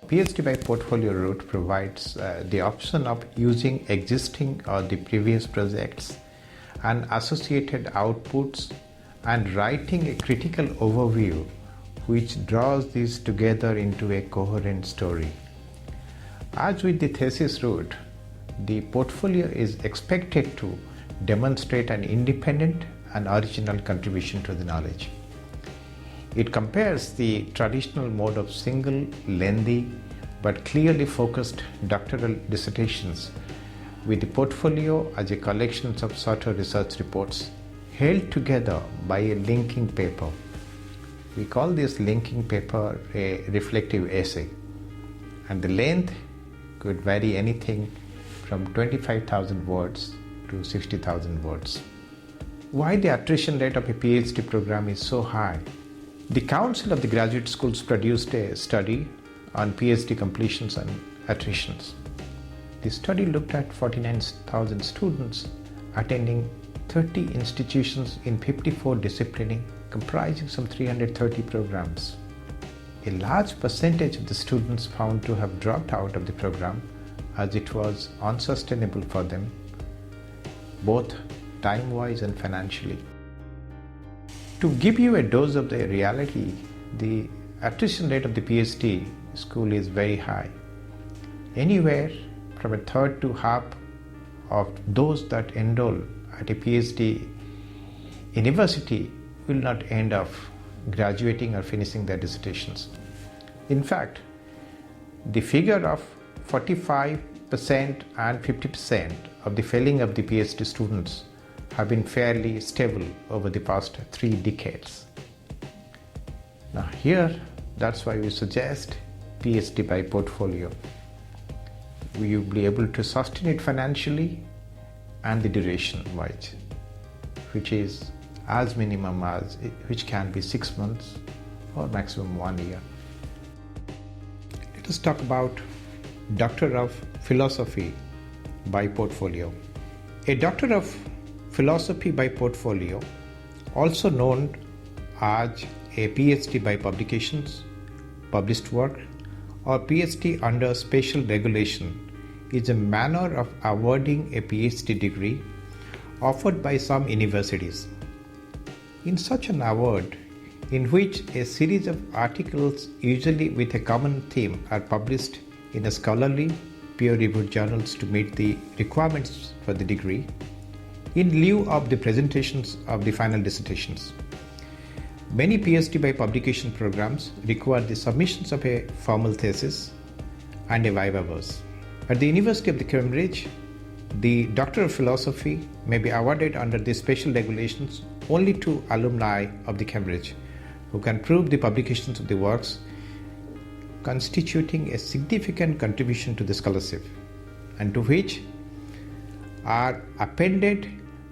PhD by portfolio route provides the option of using existing or the previous projects and associated outputs and writing a critical overview which draws these together into a coherent story. As with the thesis route, the portfolio is expected to demonstrate an independent and original contribution to the knowledge. It compares the traditional mode of single, lengthy, but clearly focused doctoral dissertations with the portfolio as a collection of shorter research reports held together by a linking paper. We call this linking paper a reflective essay, and the length could vary anything from 25,000 words to 60,000 words. Why the attrition rate of a PhD program is so high? The Council of the Graduate Schools produced a study on PhD completions and attritions. The study looked at 49,000 students attending 30 institutions in 54 disciplines, comprising some 330 programs. A large percentage of the students found to have dropped out of the program as it was unsustainable for them, both time-wise and financially. To give you a dose of the reality, the attrition rate of the PhD school is very high. Anywhere from a third to half of those that enroll at a PhD university will not end up graduating or finishing their dissertations. In fact, the figure of 45% and 50% of the failing of the PhD students have been fairly stable over the past 3 decades. Now here, that's why we suggest PhD by portfolio. You will be able to sustain it financially and the duration wise, which is as minimum as which can be 6 months or maximum 1 year. Let us talk about Doctor of Philosophy by portfolio. A Doctor of Philosophy by portfolio, also known as a PhD by publications, published work, or PhD under special regulation, is a manner of awarding a PhD degree offered by some universities. In such an award, in which a series of articles, usually with a common theme, are published in a scholarly, peer-reviewed journals to meet the requirements for the degree, in lieu of the presentations of the final dissertations. Many PhD by publication programs require the submissions of a formal thesis and a viva voce. At the University of Cambridge, the Doctor of Philosophy may be awarded under the special regulations only to alumni of the Cambridge who can prove the publications of the works constituting a significant contribution to the scholarship, and to which are appended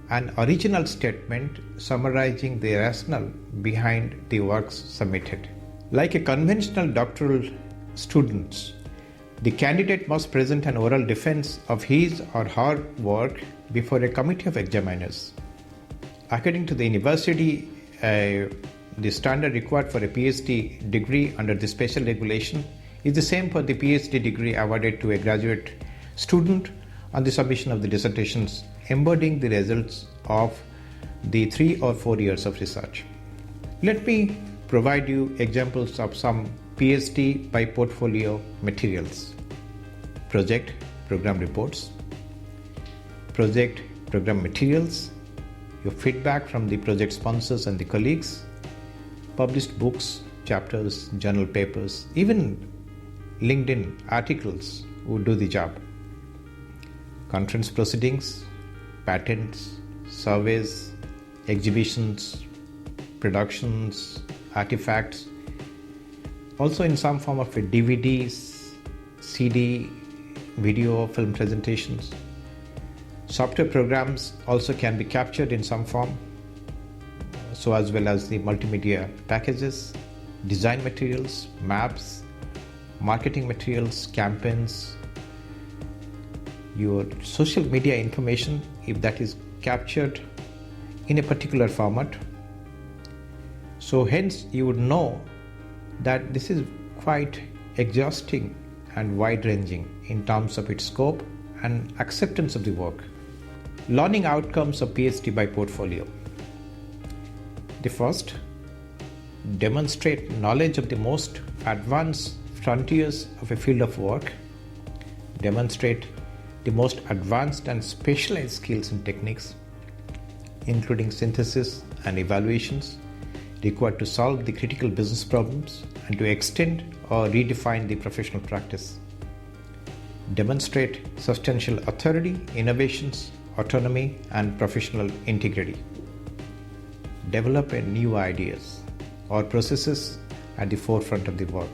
an original statement summarizing the rationale behind the works submitted. Like a conventional doctoral student, the candidate must present an oral defense of his or her work before a committee of examiners. According to the university, the standard required for a PhD degree under the special regulation is the same for the PhD degree awarded to a graduate student on the submission of the dissertations embodying the results of the 3 or 4 years of research. Let me provide you examples of some PhD by portfolio materials. Project program reports, project program materials, your feedback from the project sponsors and the colleagues, published books, chapters, journal papers, even LinkedIn articles would do the job. Conference proceedings, patents, surveys, exhibitions, productions, artifacts, also in some form of a DVD, CD, video, film presentations. Software programs also can be captured in some form, so as well as the multimedia packages, design materials, maps, marketing materials, campaigns, your social media information, if that is captured in a particular format. So hence you would know that this is quite exhausting and wide-ranging in terms of its scope and acceptance of the work. Learning outcomes of PhD by portfolio. The first, demonstrate knowledge of the most advanced frontiers of a field of work. Demonstrate the most advanced and specialized skills and techniques, including synthesis and evaluations required to solve the critical business problems and to extend or redefine the professional practice. Demonstrate substantial authority, innovations, autonomy, and professional integrity. Develop new ideas or processes at the forefront of the work.